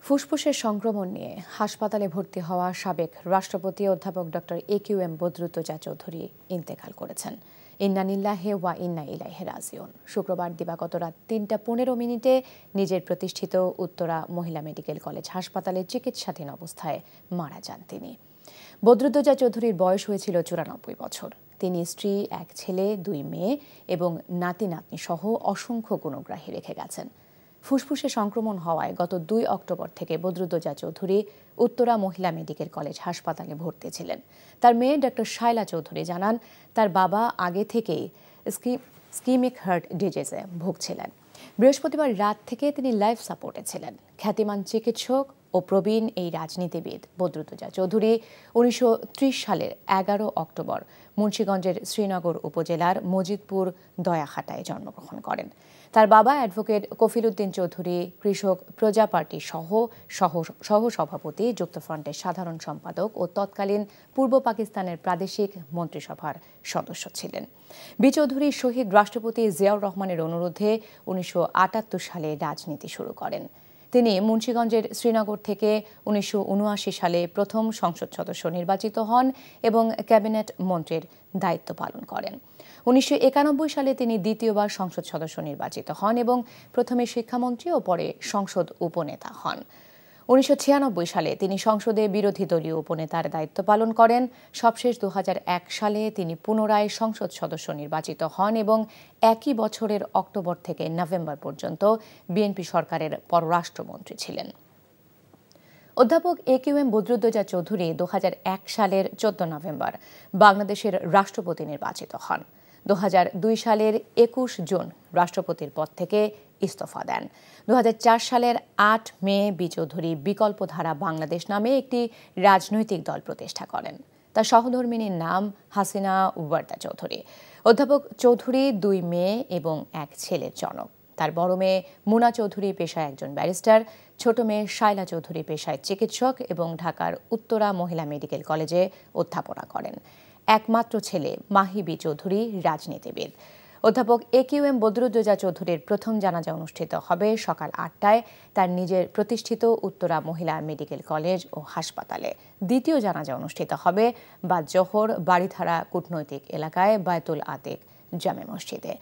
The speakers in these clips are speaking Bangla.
ফুসফুসের সংক্রমণ নিয়ে হাসপাতালে ভর্তি হওয়া সাবেক রাষ্ট্রপতি অধ্যাপক ডক্টর একিউএম বদরুদ্দোজা চৌধুরী ইন্তেকাল করেছেন। ইন্না লিল্লাহি ওয়া ইন্না ইলাইহি রাজিউন। শুক্রবার দিবাগত রাত ৩টা ১৫ নিজের প্রতিষ্ঠিত উত্তরা মহিলা মেডিকেল কলেজ হাসপাতালে চিকিৎসাধীন অবস্থায় মারা যান তিনি। বদরুদ্দোজা চৌধুরীর বয়স হয়েছিল ৯৪ বছর। তিনি স্ত্রী, এক ছেলে, ২ মেয়ে এবং নাতি নাতনি সহ অসংখ্য গুণগ্রাহী রেখে গেছেন। ফুসফুসে সংক্রমণ হওয়ায় গত ২ অক্টোবর থেকে বদরুদ্দোজা চৌধুরী উত্তরা মহিলা মেডিকেল কলেজ হাসপাতালে ভর্তি ছিলেন। তার মেয়ে ডক্টর শায়লা চৌধুরী জানান, তার বাবা আগে থেকেই স্কিমিক হার্ট ডিজিজে ভুগছিলেন। বৃহস্পতিবার রাত থেকে তিনি লাইফ সাপোর্টে ছিলেন। খ্যাতিমান চিকিৎসক ও প্রবীণ এই রাজনীতিবিদ বদরুদ্দোজা চৌধুরী ১৯৩০ সালের ১১ অক্টোবর মুন্সিগঞ্জের শ্রীনগর উপজেলার মজিদপুর দয়াহাটায় জন্মগ্রহণ করেন। তার বাবা অ্যাডভোকেট কফিল উদ্দিন চৌধুরী কৃষক প্রজা পার্টি সহ সভাপতি, যুক্তফ্রন্টের সাধারণ সম্পাদক ও তৎকালীন পূর্ব পাকিস্তানের প্রাদেশিক মন্ত্রিসভার সদস্য ছিলেন। বি চৌধুরী শহীদ রাষ্ট্রপতি জিয়াউর রহমানের অনুরোধে ১৯৭৮ সালে রাজনীতি শুরু করেন। তিনি মুন্সিগঞ্জের শ্রীনগর থেকে ১৯৭৯ সালে প্রথম সংসদ সদস্য নির্বাচিত হন এবং ক্যাবিনেট মন্ত্রীর দায়িত্ব পালন করেন। ১৯৯১ সালে তিনি দ্বিতীয়বার সংসদ সদস্য নির্বাচিত হন এবং প্রথমে শিক্ষামন্ত্রী ও পরে সংসদ উপনেতা হন। ১৯৯৬ সালে তিনি সংসদে বিরোধী দলীয় উপনেতার দায়িত্ব পালন করেন। সবশেষ ২০০১ সালে তিনি পুনরায় সংসদ সদস্য নির্বাচিত হন এবং একই বছরের অক্টোবর থেকে নভেম্বর পর্যন্ত বিএনপি সরকারের পররাষ্ট্রমন্ত্রী ছিলেন। অধ্যাপক একিউএম বদরুদ্দোজা চৌধুরী ২০০১ সালের ১৪ নভেম্বর বাংলাদেশের রাষ্ট্রপতি নির্বাচিত হন। ২০০২ সালের ২১ জুন রাষ্ট্রপতির পদ থেকে ইস্তফা দেন। ২০০৪ সালের ৮ মে বি চৌধুরী বিকল্পধারা বাংলাদেশ নামে একটি রাজনৈতিক দল প্রতিষ্ঠা করেন। তার সহধর্মিনীর নাম হাসিনা ওয়ার্দা চৌধুরী। অধ্যাপক চৌধুরী ২ মেয়ে এবং এক ছেলের জনক। তার বড় মেয়ে মুনা চৌধুরী পেশায় একজন ব্যারিস্টার, ছোট মেয়ে শায়লা চৌধুরী পেশায় চিকিৎসক এবং ঢাকার উত্তরা মহিলা মেডিকেল কলেজে অধ্যাপনা করেন। একমাত্র ছেলে মাহি বি চৌধুরী রাজনীতিবিদ। অধ্যাপক একিউএম বদরুদ্দোজা চৌধুরীর প্রথম জানাজা অনুষ্ঠিত হবে সকাল ৮টায় তার নিজের প্রতিষ্ঠিত উত্তরা মহিলা মেডিকেল কলেজ ও হাসপাতালে। দ্বিতীয় জানাজা অনুষ্ঠিত হবে বাদ জোহর বাড়িধারা কূটনৈতিক এলাকায় বায়তুল আতিক জামে মসজিদে।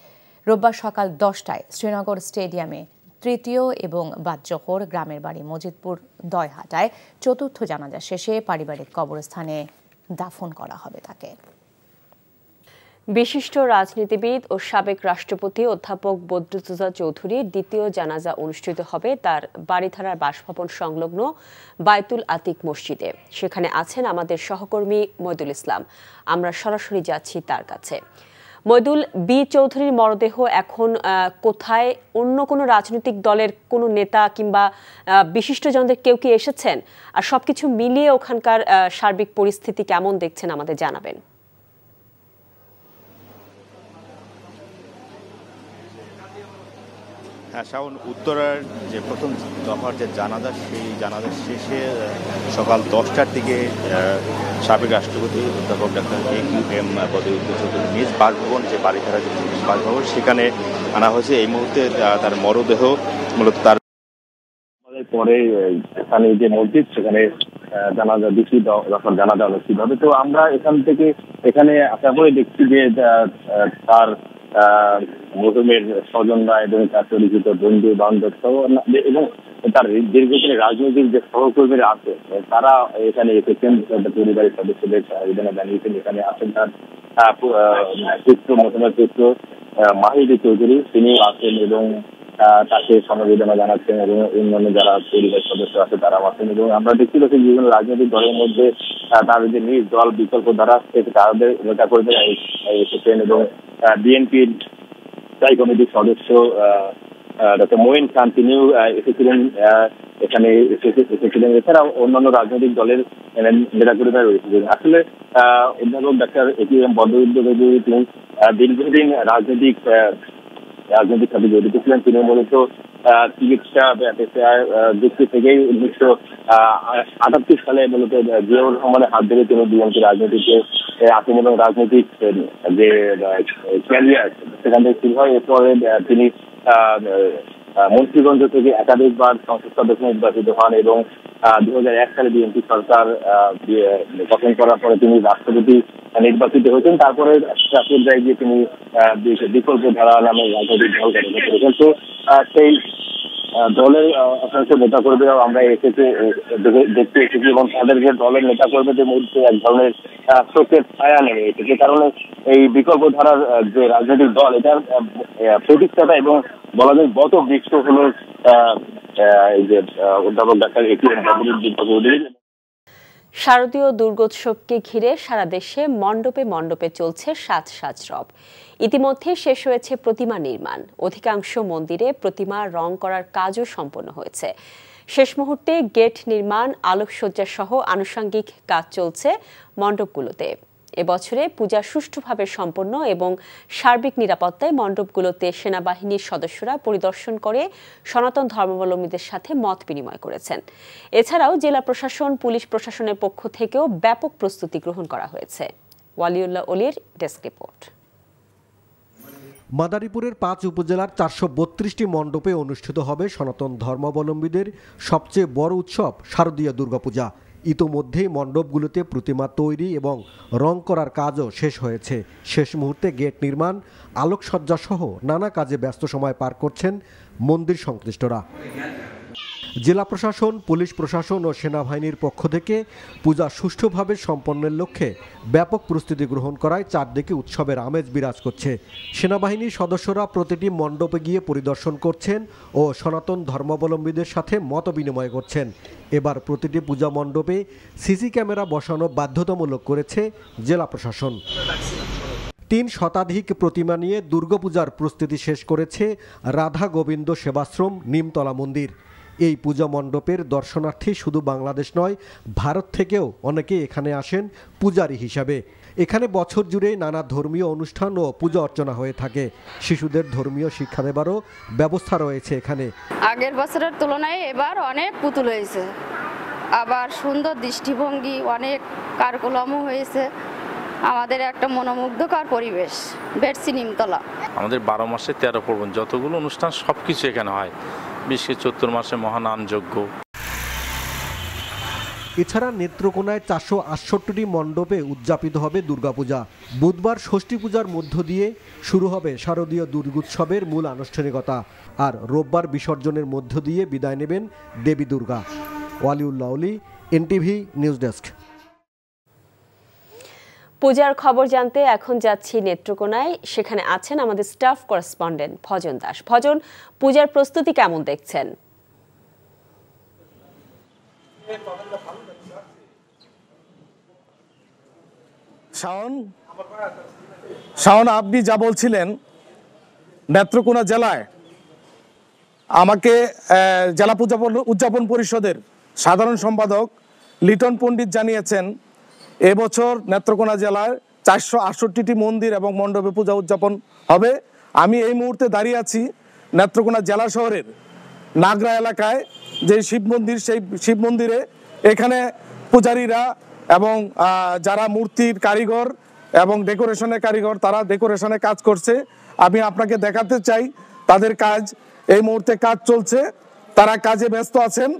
রোববার সকাল ১০টায় শ্রীনগর স্টেডিয়ামে তৃতীয় এবং বাদ জোহর গ্রামের বাড়ি মজিদপুর দয়হাটায় চতুর্থ জানাজা শেষে পারিবারিক কবরস্থানে দাফন করা হবে তাকে। বিশিষ্ট রাজনীতিবিদ ও সাবেক রাষ্ট্রপতি অধ্যাপক বদরুদ্দোজা চৌধুরীর দ্বিতীয় জানাজা অনুষ্ঠিত হবে তার বাড়িধারার বাসভবন সংলগ্ন বায়তুল আতিক মসজিদে। সেখানে আছেন আমাদের সহকর্মী মইদুল ইসলাম। আমরা সরাসরি যাচ্ছি তার কাছে। মইদুল, বি চৌধুরীর মরদেহ এখন কোথায়? অন্য কোনো রাজনৈতিক দলের কোনো নেতা কিংবা বিশিষ্টজনদের কেউ কি এসেছেন? আর সবকিছু মিলিয়ে ওখানকার সার্বিক পরিস্থিতি কেমন দেখছেন আমাদের জানাবেন। হ্যাঁ শাওন, উত্তরার যে প্রথম দফার যে জানাজা, সেই জানাজার শেষে সকাল 10টার দিকে সাবেক রাষ্ট্রপতি অধ্যাপক ডক্টর একিউএম বদরুদ্দোজা চৌধুরীর নিজ বাসভবন, যে বাড়িধারা যে বাসভবন, সেখানে আনা হয়েছে। এই মুহূর্তে তার মরদেহ মূলত তার পরে এখানে যে মসজিদ, সেখানে জানাজা দ্বিতীয় দফার জানাজা অনুষ্ঠিত হবে। তো আমরা এখানে আসার পরে দেখছি যে তার মরহুমের স্বজনরা এবং তার পরিচিত বন্ধু বান্ধব এবং তার দীর্ঘদিনের রাজনৈতিক যে সহকর্মীরা আছে তারা এখানে এসেছেন। পরিবারের সদস্যদের জানিয়েছেন এখানে আছেন তার পুত্র, মোহাম্মদ পুত্র মাহিদি চৌধুরী, তিনিও আছেন এবং তাকে সমবেদনা জানাচ্ছেন এবং অন্যান্য যারা পরিবারের সদস্য আছে তারা আছেন। এবং আমরা দেখতে পাচ্ছি বিভিন্ন রাজনৈতিক দলের মধ্যে তাদের যে নিজ দল বিকল্প দ্বারা তাদের নেতা কর্মীরা এসেছেন এবং বিএনপির স্থায়ী কমিটির সদস্য ডক্টর মঈন খান, তিনিও এসেছিলেন এখানে এসেছিলেন। এছাড়াও অন্যান্য রাজনৈতিক দলের নেতাকর্মীরা রয়েছে। আসলে অধ্যাপক ডাক্তার একিউএম বদরুদ্দোজা তিনি দীর্ঘদিন রাজনৈতিক সাথে জড়িত ছিলেন। তিনি মূলত চিকিৎসা পেশায় যুক্ত থেকেই ১৯৭৮ সালে মূলত জিয়াউর রহমানের হাত ধরে তিনি বিএনপি রাজনীতিতে আসেন এবং রাজনৈতিক যে ক্যারিয়ার সেখান থেকে শুরু হয়। এরপরে তিনি মুন্সিগঞ্জ থেকে একাধিকবার সংসদ সদস্য নির্বাচিত হন এবং 2001 সালে বিএনপি সরকার গঠন করার পরে তিনি রাষ্ট্রপতি নির্বাচিত হয়েছেন। তারপরে পর্যায়ে গিয়ে তিনি বিকল্প ধারা নামে রাজনৈতিক দল গঠন করেছেন। তো সেই দলের অসংখ্য নেতাকর্মীরাও আমরা দেখতে এসেছি এবং তাদেরকে দলের নেতাকর্মীদের মধ্যে এক ধরনের শোকের ছায়া নেমে এসেছে। কারণ এই বিকল্প ধারার যে রাজনৈতিক দল এটার প্রতিষ্ঠাতা এবং বলা যায় বত বৃক্ষ হলো এই যে অধ্যাপক ডাক্তার একিউএম বদরুদ্দোজা। শারদীয় দুর্গোৎসবকে ঘিরে সারা দেশে মণ্ডপে মণ্ডপে চলছে সাজ রব। ইতিমধ্যে শেষ হয়েছে প্রতিমা নির্মাণ। অধিকাংশ মন্দিরে প্রতিমা রং করার কাজও সম্পন্ন হয়েছে। শেষ মুহূর্তে গেট নির্মাণ, আলোকসজ্জা সহ আনুষঙ্গিক কাজ চলছে মণ্ডপগুলোতে। এবছরে পূজা সুষ্ঠুভাবে সম্পন্ন এবং সার্বিক নিরাপত্তায় মণ্ডপগুলোতে সেনাবাহিনীর সদস্যরা পরিদর্শন করে সনাতন ধর্মাবলম্বীদের সাথে মত বিনিময় করেছেন। এছাড়াও জেলা প্রশাসন, পুলিশ প্রশাসনের পক্ষ থেকেও ব্যাপক প্রস্তুতি গ্রহণ করা হয়েছে। ওয়ালিউল্লাহ অলির ডেস্ক রিপোর্ট। মাদারীপুরের 5 উপজেলার 432টি মণ্ডপে অনুষ্ঠিত হবে সনাতন ধর্মাবলম্বীদের সবচেয়ে বড় উৎসব শারদীয় দুর্গাপূজা। ইতোমধ্যেই মণ্ডপগুলোতে প্রতিমা তৈরি এবং রং করার কাজও শেষ হয়েছে। শেষ মুহূর্তে গেট নির্মাণ, আলোকসজ্জা সহ নানা কাজে ব্যস্ত সময় পার করছেন মন্দির সংশ্লিষ্টরা। জেলা প্রশাসন, পুলিশ প্রশাসন ও সেনাবাহিনীর পক্ষ থেকে পূজা সুষ্ঠুভাবে সম্পন্নের লক্ষ্যে ব্যাপক প্রস্তুতি গ্রহণ করায় চারদিকে উৎসবের আমেজ বিরাজ করছে। সেনাবাহিনীর সদস্যরা প্রতিটি মণ্ডপে গিয়ে পরিদর্শন করছেন ও সনাতন ধর্মাবলম্বীদের সাথে মত বিনিময় করছেন। এবার প্রতিটি পূজা মণ্ডপে সিসি ক্যামেরা বসানো বাধ্যতামূলক করেছে জেলা প্রশাসন। 3 শতাধিক প্রতিমা নিয়ে দুর্গাপূজার প্রস্তুতি শেষ করেছে রাধা গোবিন্দ সেবাশ্রম নিমতলা মন্দির। এই পূজা মণ্ডপের দর্শনার্থী শুধু বাংলাদেশ নয়, ভারত থেকেও অনেকে এখানে আসেন পূজারী হিসাবে। এখানে বছর জুড়ে নানা ধর্মীয় অনুষ্ঠান ও পূজা অর্চনা হয়ে থাকে। শিশুদের ধর্মীয় শিক্ষা দেবারও ব্যবস্থা রয়েছে এখানে। আগের বছরের তুলনায় এবার অনেক পুতুল হয়েছে, আবার সুন্দর দৃষ্টিভঙ্গি, অনেক কারুকলামও হয়েছে। আমাদের একটা মনোমুগ্ধকর পরিবেশ। বেড়ছি নিমতলা। আমাদের 12 মাসে 13 পার্বণ যতগুলো অনুষ্ঠান সবকিছু এখানে হয়, বিশেষ করে চৈত্র মাসে মহানাম যজ্ঞ। এছাড়া নেত্রকোনায় 468টি মণ্ডপে উদযাপিত হবে দুর্গাপূজা। বুধবার ষষ্ঠী পূজার মধ্য দিয়ে শুরু হবে শারদীয় দুর্গোৎসবের মূল আনুষ্ঠানিকতা, আর রোববার বিসর্জনের মধ্য দিয়ে বিদায় নেবেন দেবী দুর্গা। ওয়ালিউল্লাহ অলি, এনটিভি নিউজ ডেস্ক। পূজার খবর জানতে এখন যাচ্ছি নেত্রকোনায়। সেখানে আছেন আমাদের স্টাফ করেসপন্ডেন্ট ভজন দাস। ভজন, পূজার প্রস্তুতি কেমন দেখছেন? শাওন, আপনি যা বলছিলেন, নেত্রকোনা জেলায় আমাকে জেলা পূজা উদযাপন পরিষদের সাধারণ সম্পাদক লিটন পণ্ডিত জানিয়েছেন এবছর নেত্রকোনা জেলার 468টি মন্দির এবং মণ্ডপে পূজা উদযাপন হবে। আমি এই মুহূর্তে দাঁড়িয়ে আছি নেত্রকোনা জেলা শহরের নাগরা এলাকায়, যে শিব মন্দির, সেই শিব মন্দিরে এখানে পূজারীরা এবং যারা মূর্তির কারিগর এবং ডেকোরেশনের কারিগর, তারা ডেকোরেশনে কাজ করছে। আমি আপনাকে দেখাতে চাই তাদের কাজ। এই মুহূর্তে কাজ চলছে, তারা কাজে ব্যস্ত আছেন।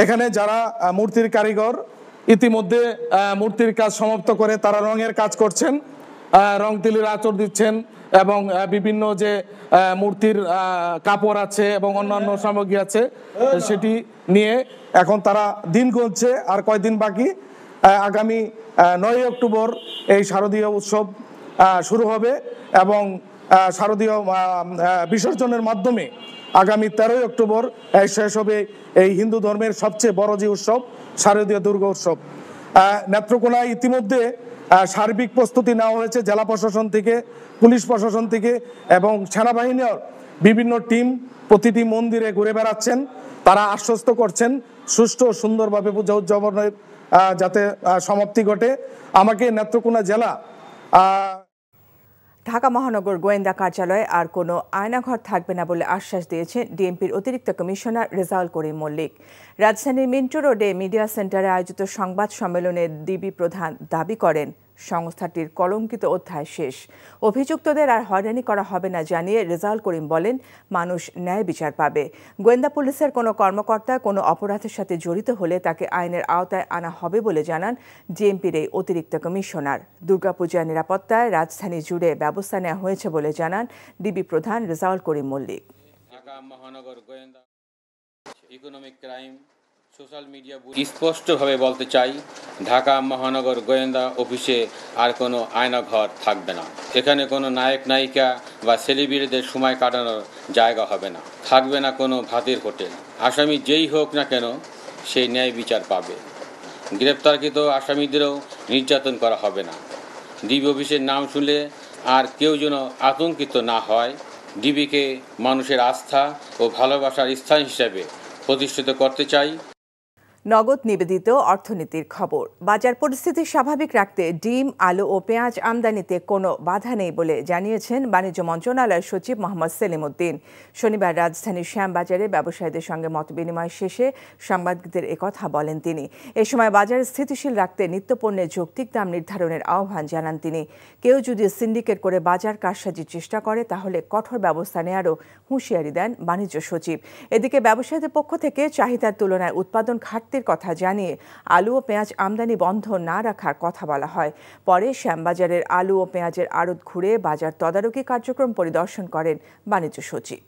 এখানে যারা মূর্তির কারিগর ইতিমধ্যে মূর্তির কাজ সমাপ্ত করে তারা রঙের কাজ করছেন, রং তুলির আঁচড় দিচ্ছেন এবং বিভিন্ন যে মূর্তির কাপড় আছে এবং অন্যান্য সামগ্রী আছে সেটি নিয়ে এখন তারা দিন গুনছে। আর কয়দিন বাকি, আগামী 9 অক্টোবর এই শারদীয় উৎসব শুরু হবে এবং শারদীয় বিসর্জনের মাধ্যমে আগামী 13 অক্টোবর শেষ হবে এই হিন্দু ধর্মের সবচেয়ে বড় যে উৎসব, শারদীয় দুর্গা উৎসব। নেত্রকোনায় ইতিমধ্যে সার্বিক প্রস্তুতি নেওয়া হয়েছে জেলা প্রশাসন থেকে, পুলিশ প্রশাসন থেকে এবং সেনাবাহিনীর বিভিন্ন টিম প্রতিটি মন্দিরে ঘুরে বেড়াচ্ছেন। তারা আশ্বস্ত করছেন সুষ্ঠু ও সুন্দরভাবে পূজা উদযাপনের যাতে সমাপ্তি ঘটে। আমাকে নেত্রকোনা জেলা ঢাকা মহানগর গোয়েন্দা কার্যালয়ে আর কোনো আয়নাঘর থাকবে না বলে আশ্বাস দিয়েছেন ডিএমপির অতিরিক্ত কমিশনার রেজাউল করিম মল্লিক। রাজধানীর মিন্টো রোডে মিডিয়া সেন্টারে আয়োজিত সংবাদ সম্মেলনে ডিবি প্রধান দাবি করেন সংস্থাটির কলঙ্কিত অধ্যায় শেষ। অভিযুক্তদের আর হয়রানি করা হবে না জানিয়ে রেজাউল করিম বলেন, মানুষ ন্যায় বিচার পাবে। গোয়েন্দা পুলিশের কোনো কর্মকর্তা কোনো অপরাধের সাথে জড়িত হলে তাকে আইনের আওতায় আনা হবে বলে জানান ডিএমপির এই অতিরিক্ত কমিশনার। দুর্গাপূজার নিরাপত্তায় রাজধানী জুড়ে ব্যবস্থা নেওয়া হয়েছে বলে জানান ডিবি প্রধান রেজাউল করিম মল্লিক। ঢাকা মহানগর গোয়েন্দা ইকোনমিক ক্রাইম সোশ্যাল মিডিয়া স্পষ্টভাবে বলতে চাই, ঢাকা মহানগর গোয়েন্দা অফিসে আর কোনো আয়নাঘর থাকবে না। এখানে কোনো নায়ক নায়িকা বা সেলিব্রিটিদের সময় কাটানোর জায়গা হবে না। থাকবে না কোনো ভাতের হোটেল। আসামি যেই হোক না কেন সেই ন্যায় বিচার পাবে। গ্রেপ্তারকৃত আসামিদেরও নির্যাতন করা হবে না। ডিবি অফিসের নাম শুনলে আর কেউ যেন আতঙ্কিত না হয়। ডিবিকে মানুষের আস্থা ও ভালোবাসার স্থান হিসেবে প্রতিষ্ঠিত করতে চাই। নগদ নিবেদিত অর্থনীতির খবর। বাজার পরিস্থিতি স্বাভাবিক রাখতে ডিম, আলু ও পেঁয়াজ আমদানিতে কোনো বাধা নেই বলে জানিয়েছেন বাণিজ্য মন্ত্রণালয়ের সচিব মোহাম্মদ সেলিম উদ্দিন। শনিবার রাজধানীর শ্যামবাজারে ব্যবসায়ীদের সঙ্গে মতবিনিময় শেষে সাংবাদিকদের একথা বলেন তিনি। এ সময় বাজার স্থিতিশীল রাখতে নিত্যপণ্যের যৌক্তিক দাম নির্ধারণের আহ্বান জানান তিনি। কেউ যদি সিন্ডিকেট করে বাজার কারসাজির চেষ্টা করে তাহলে কঠোর ব্যবস্থা নেওয়ারও হুঁশিয়ারি দেন বাণিজ্য সচিব। এদিকে ব্যবসায়ীদের পক্ষ থেকে চাহিদার তুলনায় উৎপাদন ঘাটতি কথা জানিয়ে আলু ও পেঁয়াজ আমদানি বন্ধ না রাখার কথা বলা হয়। পরে শ্যামবাজারের আলু ও পেঁয়াজের আড়ত ঘুরে বাজার তদারকি কার্যক্রম পরিদর্শন করেন বাণিজ্য সচিব।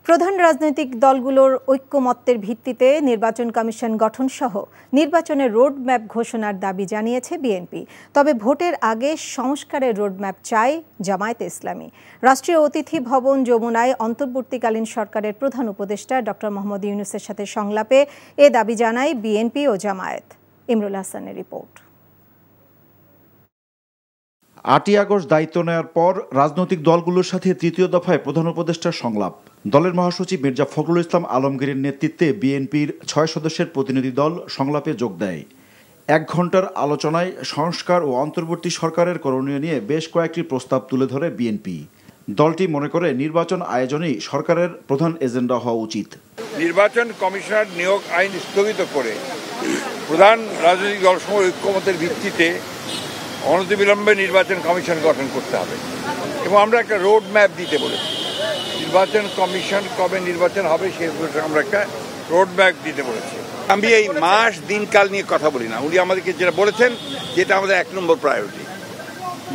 প্রধান রাজনৈতিক দলগুলোর ঐক্যমত্যের ভিত্তিতে নির্বাচন কমিশন গঠন সহ নির্বাচনের রোডম্যাপ ঘোষণার দাবি জানিয়েছে বিএনপি। তবে ভোটের আগে সংস্কারের রোডম্যাপ চায় জামায়াতে ইসলামী। রাষ্ট্রীয় অতিথি ভবন যমুনায় অন্তর্বর্তীকালীন সরকারের প্রধান উপদেষ্টা ডক্টর মোহাম্মদ ইউনূসের সাথে সংলাপে এ দাবি জানায় বিএনপি ও জামায়াত। ইমরুল হাসানের রিপোর্ট। 8ই আগস্ট দায়িত্ব নেওয়ার পর রাজনৈতিক দলগুলোর সাথে তৃতীয় দফায় প্রধান উপদেষ্টার সংলাপ। দলের মহাসচিব মির্জা ফখরুল ইসলাম আলমগীরের নেতৃত্বে বিএনপির 6 সদস্যের প্রতিনিধি দল সংলাপে যোগ দেয়। 1 ঘণ্টার আলোচনায় সংস্কার ও অন্তর্বর্তী সরকারের করণীয় নিয়ে বেশ কয়েকটি প্রস্তাব তুলে ধরে বিএনপি। দলটি মনে করে নির্বাচন আয়োজনই সরকারের প্রধান এজেন্ডা হওয়া উচিত। নির্বাচন কমিশনার নিয়োগ আইন স্থগিত করে প্রধান রাজনৈতিক দলসমূহ ঐক্যমতের ভিত্তিতে অনতিবিলম্বে নির্বাচন কমিশন গঠন করতে হবে এবং আমরা একটা রোড ম্যাপ দিতে বলেছি। নির্বাচন কমিশন কবে নির্বাচন হবে সে আমরা একটা রোড ম্যাপ দিতে বলেছি। আমি এই মাস দিনকাল নিয়ে কথা বলি না। উনি আমাদেরকে যেটা বলেছেন যেটা আমাদের 1 নম্বর প্রায়োরিটি,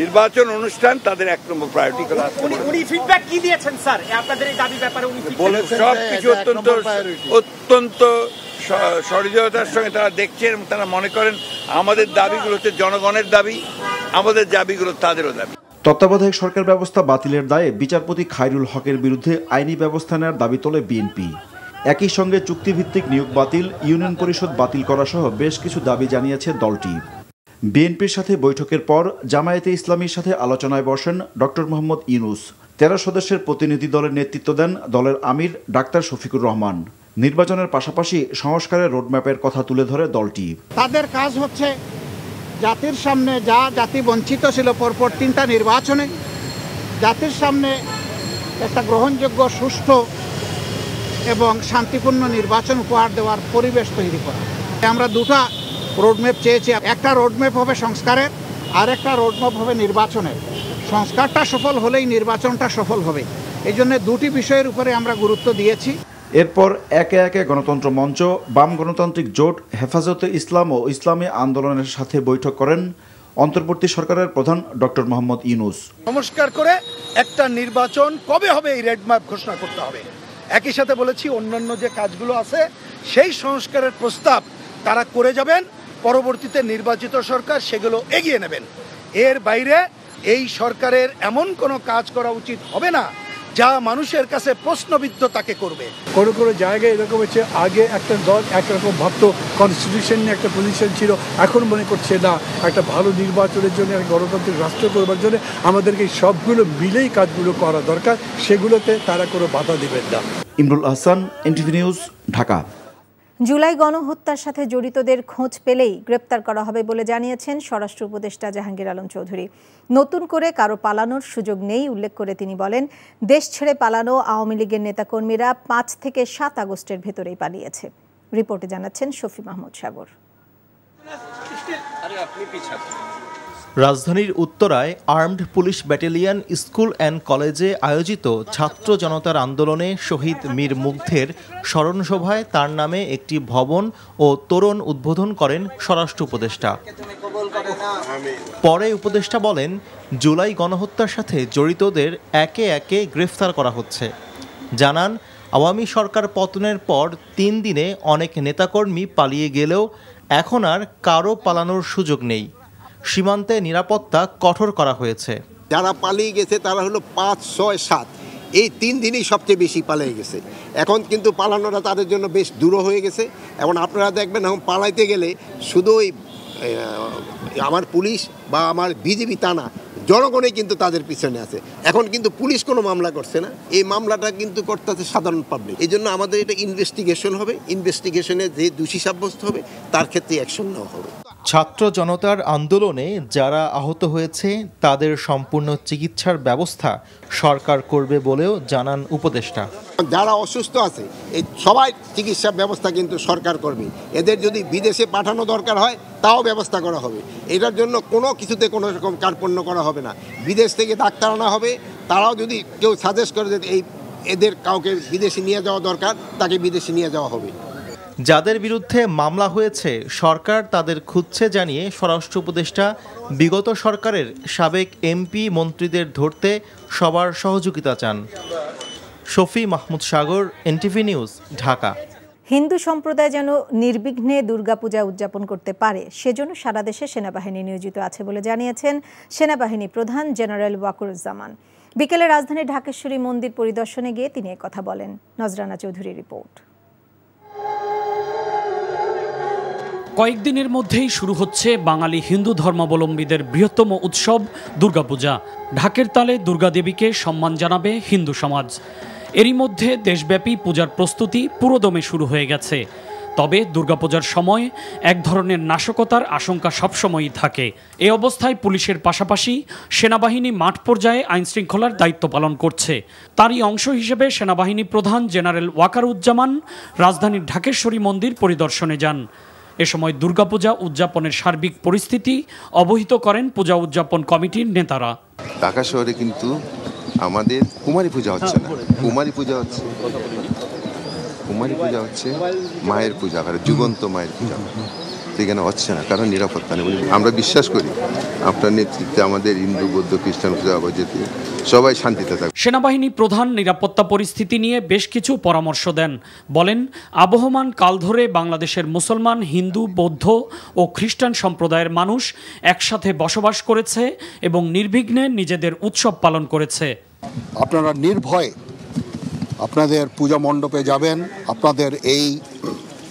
নির্বাচন অনুষ্ঠান তাদের 1 নম্বর প্রায়োরিটি করা। উনি ফিডব্যাক কি দিয়েছেন স্যার আপনাদের এই দাবি ব্যাপারে? উনি বলেছেন সবকিছু অত্যন্ত সহৃদয়তার সঙ্গে তারা দেখছেন এবং তারা মনে করেন আমাদের দাবিগুলো হচ্ছে জনগণের দাবি, আমাদের দাবিগুলো তাদেরও দাবি। তত্ত্বাবধায়ক সরকার ব্যবস্থা বাতিলের দায়ে বিচারপতি খায়রুল হকের বিরুদ্ধে আইনি ব্যবস্থা নেওয়ার দাবি তোলে বিএনপি। একই সঙ্গে চুক্তিভিত্তিক নিয়োগ বাতিল, ইউনিয়ন পরিষদ বাতিল করা সহ বেশ কিছু দাবি জানিয়েছে দলটি। বিএনপির সাথে বৈঠকের পর জামায়াতে ইসলামীর সাথে আলোচনায় বসেন ডক্টর মোহাম্মদ ইউনূস। 13 সদস্যের প্রতিনিধি দলের নেতৃত্ব দেন দলের আমির ডাক্তার শফিকুর রহমান। নির্বাচনের পাশাপাশি সংস্কারের রোডম্যাপের কথা তুলে ধরে দলটি। তাদের কাজ হচ্ছে জাতির সামনে যা জাতি বঞ্চিত ছিল পরপর 3টা নির্বাচনে জাতির সামনে একটা গ্রহণযোগ্য, সুষ্ঠু এবং শান্তিপূর্ণ নির্বাচন উপহার দেওয়ার পরিবেশ তৈরি করা। আমরা 2টা রোডম্যাপ চেয়েছি। একটা রোডম্যাপ হবে সংস্কারের, আর একটা রোডম্যাপ হবে নির্বাচনের। সংস্কারটা সফল হলেই নির্বাচনটা সফল হবে। এই জন্য 2টি বিষয়ের উপরে আমরা গুরুত্ব দিয়েছি। এরপর একে একে গণতন্ত্র মঞ্চ, বাম গণতান্ত্রিক জোট, হেফাজতে ইসলাম ও ইসলামী আন্দোলনের সাথে বৈঠক করেন অন্তর্বর্তী সরকারের প্রধান ডক্টর মোহাম্মদ ইউনূস। সংস্কার করে একটা নির্বাচন কবে হবে এই রোডম্যাপ ঘোষণা করতে হবে। একই সাথে বলেছি অন্যান্য যে কাজগুলো আছে সেই সংস্কারের প্রস্তাব তারা করে যাবেন, পরবর্তীতে নির্বাচিত সরকার সেগুলো এগিয়ে নেবেন। এর বাইরে এই সরকারের এমন কোনো কাজ করা উচিত হবে না যা মানুষের কাছে প্রশ্নবিদ্ধ তাকে করবে। কোনো জায়গায় এরকম হচ্ছে, আগে একটা দল একরকম ভাবতো, কনস্টিটিউশন নিয়ে একটা পজিশন ছিল, এখন মনে করছে না একটা ভালো নির্বাচনের জন্য, গণতান্ত্রিক রাষ্ট্র করবার জন্য আমাদেরকে সবগুলো মিলেই কাজগুলো করা দরকার, সেগুলোতে তারা কোনো বাধা দেবেন না। Imrul Hasan, NTV news, Dhaka. জুলাই গণহত্যার সাথে জড়িতদের খোঁজ পেলেই গ্রেপ্তার করা হবে বলে জানিয়েছেন স্বরাষ্ট্র উপদেষ্টা জাহাঙ্গীর আলম চৌধুরী। নতুন করে কারো পালানোর সুযোগ নেই উল্লেখ করে তিনি বলেন, দেশ ছেড়ে পালানো আওয়ামী লীগের নেতাকর্মীরা 5 থেকে 7 আগস্টের ভেতরেই পালিয়েছে। রিপোর্টে জানাচ্ছেন শফি মাহমুদ সাগর। রাজধানীর উত্তরায় armed police battalion school and কলেজে আয়োজিত ছাত্র জনতার আন্দোলনে শহীদ মীর মুগ্ধের স্মরণসভায় তার নামে একটি ভবন ও তোরণ উদ্বোধন করেন স্বরাষ্ট্র উপদেষ্টা। পরে উপদেষ্টা বলেন, জুলাই গণহত্যার সাথে জড়িতদের একে একে গ্রেফতার করা হচ্ছে। জানান, আওয়ামী সরকার পতনের পর 3 দিনে অনেক নেতাকর্মী পালিয়ে গেলেও এখন আর কারো পালানোর সুযোগ নেই। সীমান্তে নিরাপত্তা কঠোর করা হয়েছে। যারা পালিয়ে গেছে তারা হলো 5, 6, 7 এই 3 দিনই সবচেয়ে বেশি পালিয়ে গেছে। এখন কিন্তু পালানোটা তাদের জন্য বেশ দূর হয়ে গেছে। এখন আপনারা দেখবেন, এখন পালাইতে গেলে শুধু ওই আমার পুলিশ বা আমার বিজেপি তা না, জনগণই কিন্তু তাদের পিছনে আছে। এখন কিন্তু পুলিশ কোনো মামলা করছে না, এই মামলাটা কিন্তু করতেছে সাধারণ পাবলিক। এই জন্য আমাদের এটা ইনভেস্টিগেশন হবে, ইনভেস্টিগেশনে যে দোষী সাব্যস্ত হবে তার ক্ষেত্রে অ্যাকশন নেওয়া হবে। ছাত্র জনতার আন্দোলনে যারা আহত হয়েছে তাদের সম্পূর্ণ চিকিৎসার ব্যবস্থা সরকার করবে বলেও জানান উপদেষ্টা। যারা অসুস্থ আছে এই সবাই চিকিৎসার ব্যবস্থা কিন্তু সরকার করবে। এদের যদি বিদেশে পাঠানো দরকার হয় তাও ব্যবস্থা করা হবে। এটার জন্য কোনো কিছুতে কোনো রকম কার্পণ্য করা হবে না। বিদেশ থেকে ডাক্তার আনা হবে, তারাও যদি কেউ সাজেস্ট করে যে এদের কাউকে বিদেশে নিয়ে যাওয়া দরকার, তাকে বিদেশে নিয়ে যাওয়া হবে। যাদের বিরুদ্ধে মামলা হয়েছে সরকার তাদের খুঁজছে জানিয়ে স্বরাষ্ট্র উপদেষ্টা বিগত সরকারের সাবেক এমপি মন্ত্রীদের ধরতে সবার সহযোগিতা চান। শফি মাহমুদ সাগর, এনটিভি নিউজ, ঢাকা। হিন্দু সম্প্রদায় যেন নির্বিঘ্নে দুর্গাপূজা উদযাপন করতে পারে সেজন্য সারা দেশে সেনাবাহিনী নিয়োজিত আছে বলে জানিয়েছেন সেনাবাহিনী প্রধান জেনারেল ওয়াকারুজ্জামান। বিকেলে রাজধানীর ঢাকেশ্বরী মন্দির পরিদর্শনে গিয়ে তিনি একথা বলেন। নজরানা চৌধুরীর রিপোর্ট। কয়েকদিনের মধ্যেই শুরু হচ্ছে বাঙালি হিন্দু ধর্মাবলম্বীদের বৃহত্তম উৎসব দুর্গাপূজা। ঢাকের তালে দুর্গাদেবীকে সম্মান জানাবে হিন্দু সমাজ। এরই মধ্যে দেশব্যাপী পূজার প্রস্তুতি পুরোদমে শুরু হয়ে গেছে। তবে দুর্গাপূজার সময় এক ধরনের নাশকতার আশঙ্কা সবসময়ই থাকে। এ অবস্থায় পুলিশের পাশাপাশি সেনাবাহিনী মাঠ পর্যায়ে আইনশৃঙ্খলার দায়িত্ব পালন করছে। তারই অংশ হিসেবে সেনাবাহিনী প্রধান জেনারেল ওয়াকারুজ্জামান রাজধানীর ঢাকেশ্বরী মন্দির পরিদর্শনে যান। এ সময় দুর্গাপূজা উদযাপনের সার্বিক পরিস্থিতি অবহিত করেন পূজা উদযাপন কমিটির নেতারা। ঢাকা শহরে কিন্তু আমাদের কুমারী পূজা হচ্ছে না, কুমারী পূজা হচ্ছে মায়ের পূজা, যুগন্ত মায়ের পূজা সেখানে হচ্ছে না, কারণ নিরাপত্তা নেই। আমরা বিশ্বাস করি আপনার নেতৃত্বে আমাদের হিন্দু, বৌদ্ধ, খ্রিস্টান পূজা যেতে সবাই শান্তিতে থাকবে। সেনাবাহিনী প্রধান নিরাপত্তা পরিস্থিতি নিয়ে বেশ কিছু পরামর্শ দেন। বলেন, আবহমান কাল ধরে বাংলাদেশের মুসলমান, হিন্দু, বৌদ্ধ ও খ্রিস্টান সম্প্রদায়ের মানুষ একসাথে বসবাস করেছে এবং নির্বিঘ্নে নিজেদের উৎসব পালন করেছে। আপনারা নির্ভয়ে আপনাদের পূজা মণ্ডপে যাবেন, আপনাদের এই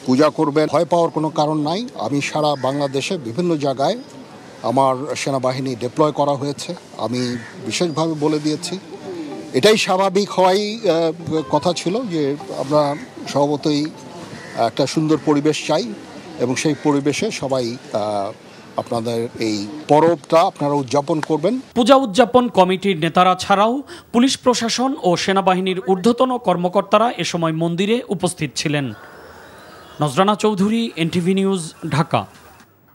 পূজা করবেন, ভয় পাওয়ার কোনো কারণ নাই। আমি সারা বাংলাদেশে বিভিন্ন জায়গায় আমার সেনাবাহিনী ডিপ্লয় করা হয়েছে। আমি বিশেষভাবে বলে দিয়েছি, এটাই স্বাভাবিক হওয়াই কথা ছিল যে আমরা স্বভাবতই একটা সুন্দর পরিবেশ চাই এবং সেই পরিবেশে সবাই আপনাদের এই পরবটা আপনারা উদযাপন করবেন। পূজা উদযাপন কমিটির নেতারা ছাড়াও পুলিশ প্রশাসন ও সেনাবাহিনীর ঊর্ধ্বতন কর্মকর্তারা এ সময় মন্দিরে উপস্থিত ছিলেন। নজরানা চৌধুরী, এনটিভি নিউজ, ঢাকা।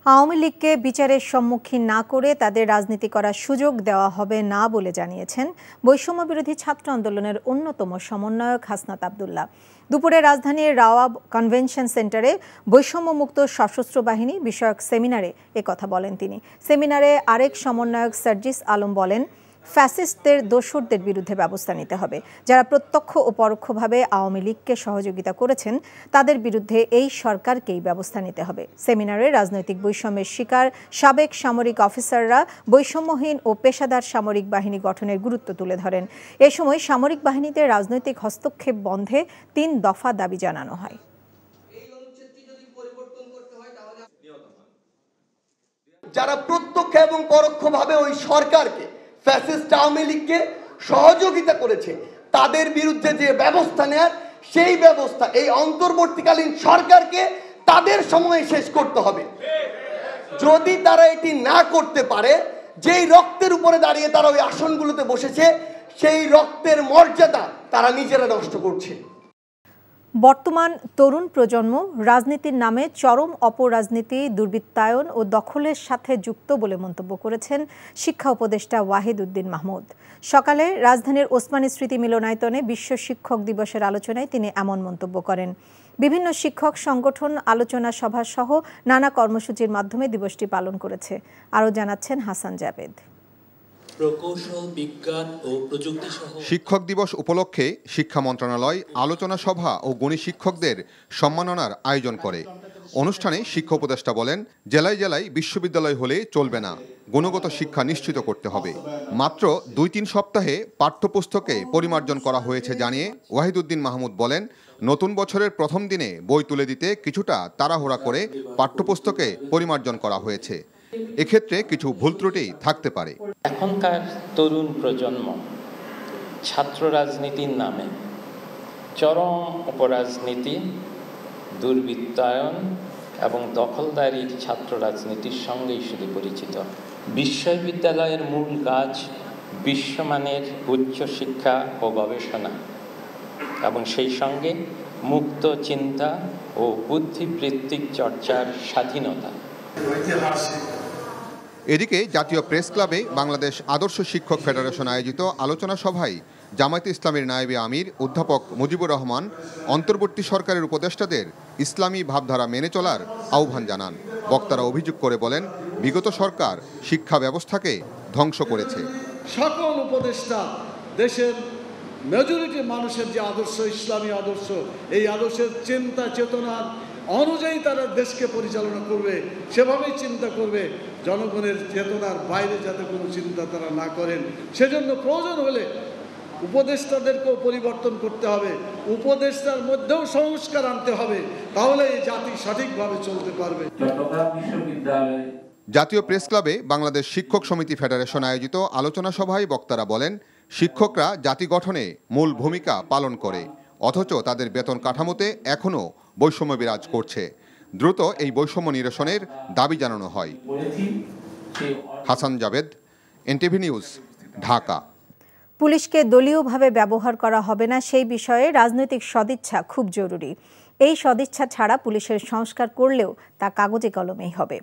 আওয়ামী লীগকে বিচারের সম্মুখীন না করে তাদের রাজনীতি করার সুযোগ দেওয়া হবে না বলে জানিয়েছেন বৈষম্য বিরোধী ছাত্র আন্দোলনের অন্যতম সমন্বয়ক হাসনাত আব্দুল্লাহ। দুপুরে রাজধানীর রাওয়াব কনভেনশন সেন্টারে বৈষম্যমুক্ত সশস্ত্র বাহিনী বিষয়ক সেমিনারে একথা বলেন তিনি। সেমিনারে আরেক সমন্বয়ক সার্জিস আলম বলেন, ফ্যাসিস্টদের দোসরদের বিরুদ্ধে ব্যবস্থা নিতে হবে। যারা প্রত্যক্ষ ও পরোক্ষভাবে আওয়ামী লীগকে সহযোগিতা করেছেন তাদের বিরুদ্ধে এই সরকারকেই ব্যবস্থা নিতে হবে। সেমিনারে রাজনৈতিক বৈষম্যের শিকার সাবেক সামরিক অফিসাররা বৈষম্যহীন ও পেশাদার সামরিক বাহিনী গঠনের গুরুত্ব তুলে ধরেন। এ সময় সামরিক বাহিনীতে রাজনৈতিক হস্তক্ষেপ বন্ধে 3 দফা দাবি জানানো হয়। যারা প্রত্যক্ষ এবং পরোক্ষভাবে ওই সরকারকে, ফ্যাসিস্ট আওয়ামী লীগকে সহযোগিতা করেছে তাদের বিরুদ্ধে যে ব্যবস্থা নেয়ার সেই ব্যবস্থা এই অন্তর্বর্তীকালীন সরকারকে তাদের সময়ে শেষ করতে হবে। যদি তারা এটি না করতে পারে, যেই রক্তের উপরে দাঁড়িয়ে তারা ওই আসনগুলোতে বসেছে, সেই রক্তের মর্যাদা তারা নিজেরা নষ্ট করছে। বর্তমান তরুণ প্রজন্ম রাজনীতির নামে চরম অপরাজনীতি, দুর্বৃত্তায়ন ও দখলের সাথে যুক্ত বলে মন্তব্য করেছেন শিক্ষা উপদেষ্টা ওয়াহিদ উদ্দিন মাহমুদ। সকালে রাজধানীর ওসমানী স্মৃতি মিলনায়তনে বিশ্ব শিক্ষক দিবসের আলোচনায় তিনি এমন মন্তব্য করেন। বিভিন্ন শিক্ষক সংগঠন আলোচনা সভা সহ নানা কর্মসূচির মাধ্যমে দিবসটি পালন করেছে। আরও জানাচ্ছেন হাসান জাবেদ। প্রকৌশল, বিজ্ঞান ও প্রযুক্তি সহ শিক্ষক দিবস উপলক্ষে শিক্ষা মন্ত্রণালয় আলোচনা সভা ও গুণী শিক্ষকদের সম্মাননার আয়োজন করে। অনুষ্ঠানে শিক্ষা উপদেষ্টা বলেন, জেলায় জেলায় বিশ্ববিদ্যালয় হলে চলবে না, গুণগত শিক্ষা নিশ্চিত করতে হবে। মাত্র 2-3 সপ্তাহে পাঠ্যপুস্তকে পরিমার্জন করা হয়েছে জানিয়ে ওয়াহিদ উদ্দিন মাহমুদ বলেন, নতুন বছরের প্রথম দিনে বই তুলে দিতে কিছুটা তাড়াহুড়া করে পাঠ্যপুস্তকে পরিমার্জন করা হয়েছে। এক্ষেত্রে কিছু ভুল ত্রুটি থাকতে পারে। এখনকার তরুণ প্রজন্ম ছাত্র রাজনীতির নামে চরম অপরাজনীতি, দুর্বৃত্তায়ন এবং দখলদারির ছাত্র রাজনীতির সঙ্গেই শুধু পরিচিত। বিশ্ববিদ্যালয়ের মূল কাজ বিশ্বমানের উচ্চশিক্ষা ও গবেষণা এবং সেই সঙ্গে মুক্ত চিন্তা ও বুদ্ধিবৃত্তিক চর্চার স্বাধীনতা। এদিকে জাতীয় প্রেস ক্লাবে বাংলাদেশ আদর্শ শিক্ষক ফেডারেশন আয়োজিত আলোচনা সভায় জামায়াতে ইসলামীর নায়েবে আমির অধ্যাপক মুজিবুর রহমান অন্তর্বর্তী সরকারের উপদেষ্টাদের ইসলামী ভাবধারা মেনে চলার আহ্বান জানান। বক্তারা অভিযোগ করে বলেন, বিগত সরকার শিক্ষা ব্যবস্থাকে ধ্বংস করেছে। সকল উপদেষ্টা দেশের মেজরিটি মানুষের যে আদর্শ, ইসলামী আদর্শ, এই আদর্শের চিন্তা চেতনার অনুযায়ী তারা দেশকে পরিচালনা করবে, সেভাবেই চিন্তা করবে। জনগণের চেতনার বাইরে যাতে কোনো চিন্তা তারা না করেন, সেজন্য প্রয়োজন হলে উপদেষ্টাদেরকেও পরিবর্তন করতে হবে, উপদেষ্টার মধ্যেও সংস্কার আনতে হবে, তাহলে এই জাতি সঠিকভাবে চলতে পারবে। জাতীয় প্রেস ক্লাবে বাংলাদেশ শিক্ষক সমিতি ফেডারেশন আয়োজিত আলোচনা সভায় বক্তারা বলেন, শিক্ষকরা জাতি গঠনে মূল ভূমিকা পালন করে, অথচ তাদের বেতন কাঠামোতে এখনও বৈষম্য বিরাজ করছে। দ্রুত এই বৈষম্য নিরসনের দাবি জানানো হয়। Hasan Javed, NTV news, Dhaka. পুলিশকে দলীয়ভাবে ব্যবহার করা হবে না, সেই বিষয়ে রাজনৈতিক সদিচ্ছা খুব জরুরি। এই সদিচ্ছা ছাড়া পুলিশের সংস্কার করলেও তা কাগজে কলমেই হবে।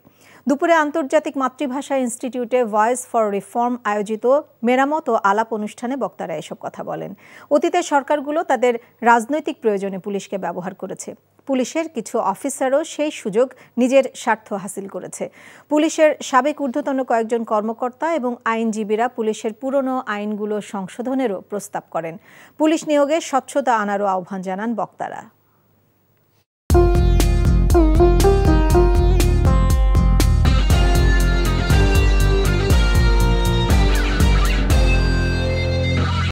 দুপুরে আন্তর্জাতিক মাতৃভাষা ইনস্টিটিউটে ভয়েস ফর রিফর্ম আয়োজিত মেরামত ও আলাপ অনুষ্ঠানে বক্তারা এসব কথা বলেন। অতীতের সরকারগুলো তাদের রাজনৈতিক প্রয়োজনে পুলিশকে ব্যবহার করেছে। পুলিশের কিছু অফিসারও সেই সুযোগ নিজের স্বার্থ হাসিল করেছে। পুলিশের সাবেক ঊর্ধ্বতন কয়েকজন কর্মকর্তা এবং আইনজীবীরা পুলিশের পুরনো আইনগুলো সংশোধনেরও প্রস্তাব করেন। পুলিশ নিয়োগে স্বচ্ছতা আনারও আহ্বান জানান বক্তারা।